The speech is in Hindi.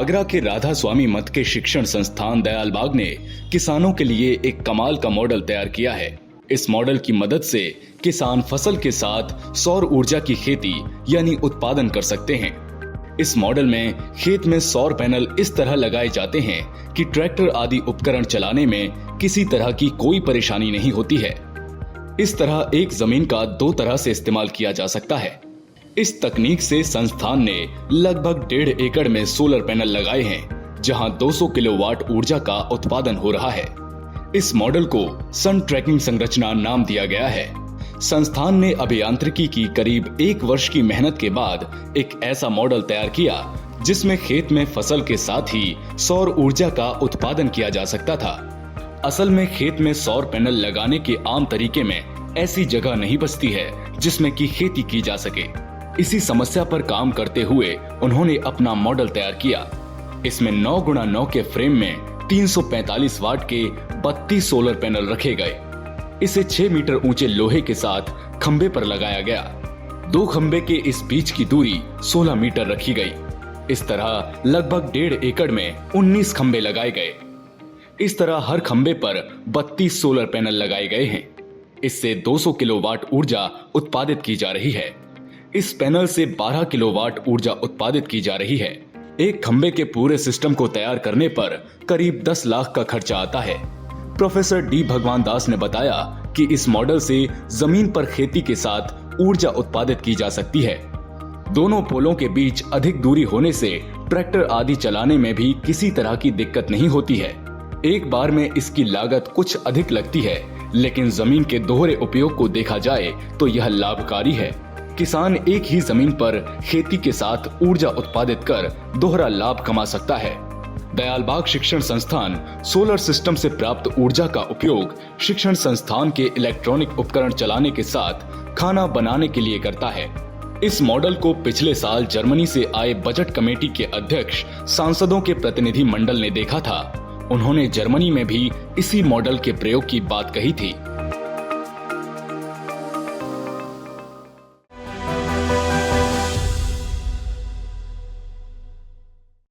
आगरा के राधा स्वामी मठ के शिक्षण संस्थान दयालबाग ने किसानों के लिए एक कमाल का मॉडल तैयार किया है। इस मॉडल की मदद से किसान फसल के साथ सौर ऊर्जा की खेती यानी उत्पादन कर सकते हैं। इस मॉडल में खेत में सौर पैनल इस तरह लगाए जाते हैं कि ट्रैक्टर आदि उपकरण चलाने में किसी तरह की कोई परेशानी नहीं होती है। इस तरह एक जमीन का दो तरह से इस्तेमाल किया जा सकता है। इस तकनीक से संस्थान ने लगभग 1.5 एकड़ में सोलर पैनल लगाए हैं, जहां 200 किलोवाट ऊर्जा का उत्पादन हो रहा है। इस मॉडल को सन ट्रैकिंग संरचना नाम दिया गया है। संस्थान ने अभियांत्रिकी की करीब 1 वर्ष की मेहनत के बाद एक ऐसा मॉडल तैयार किया जिसमें खेत में फसल के साथ ही सौर ऊर्जा का उत्पादन किया जा सकता था। असल में खेत में सौर पैनल लगाने के आम तरीके में ऐसी जगह नहीं बचती है जिसमें की खेती की जा सके। इसी समस्या पर काम करते हुए उन्होंने अपना मॉडल तैयार किया। इसमें 9x9 के फ्रेम में 345 वाट के 32 सोलर पैनल रखे गए। इसे 6 मीटर ऊंचे लोहे के साथ खंबे पर लगाया गया। 2 खंबे के इस बीच की दूरी 16 मीटर रखी गई। इस तरह लगभग 1.5 एकड़ में 19 खंबे लगाए गए। इस तरह हर खंबे पर 32 सोलर पैनल लगाए गए हैं। इससे 200 किलोवाट ऊर्जा उत्पादित की जा रही है। इस पैनल से 12 किलोवाट ऊर्जा उत्पादित की जा रही है। एक खंबे के पूरे सिस्टम को तैयार करने पर करीब 10 लाख का खर्चा आता है। प्रोफेसर डी भगवान दास ने बताया कि इस मॉडल से जमीन पर खेती के साथ ऊर्जा उत्पादित की जा सकती है। दोनों पोलों के बीच अधिक दूरी होने से ट्रैक्टर आदि चलाने में भी किसी तरह की दिक्कत नहीं होती है। एक बार में इसकी लागत कुछ अधिक लगती है, लेकिन जमीन के दोहरे उपयोग को देखा जाए तो यह लाभकारी है। किसान एक ही जमीन पर खेती के साथ ऊर्जा उत्पादित कर दोहरा लाभ कमा सकता है। दयालबाग शिक्षण संस्थान सोलर सिस्टम से प्राप्त ऊर्जा का उपयोग शिक्षण संस्थान के इलेक्ट्रॉनिक उपकरण चलाने के साथ खाना बनाने के लिए करता है। इस मॉडल को पिछले साल जर्मनी से आए बजट कमेटी के अध्यक्ष सांसदों के प्रतिनिधि मंडल ने देखा था। उन्होंने जर्मनी में भी इसी मॉडल के प्रयोग की बात कही थी।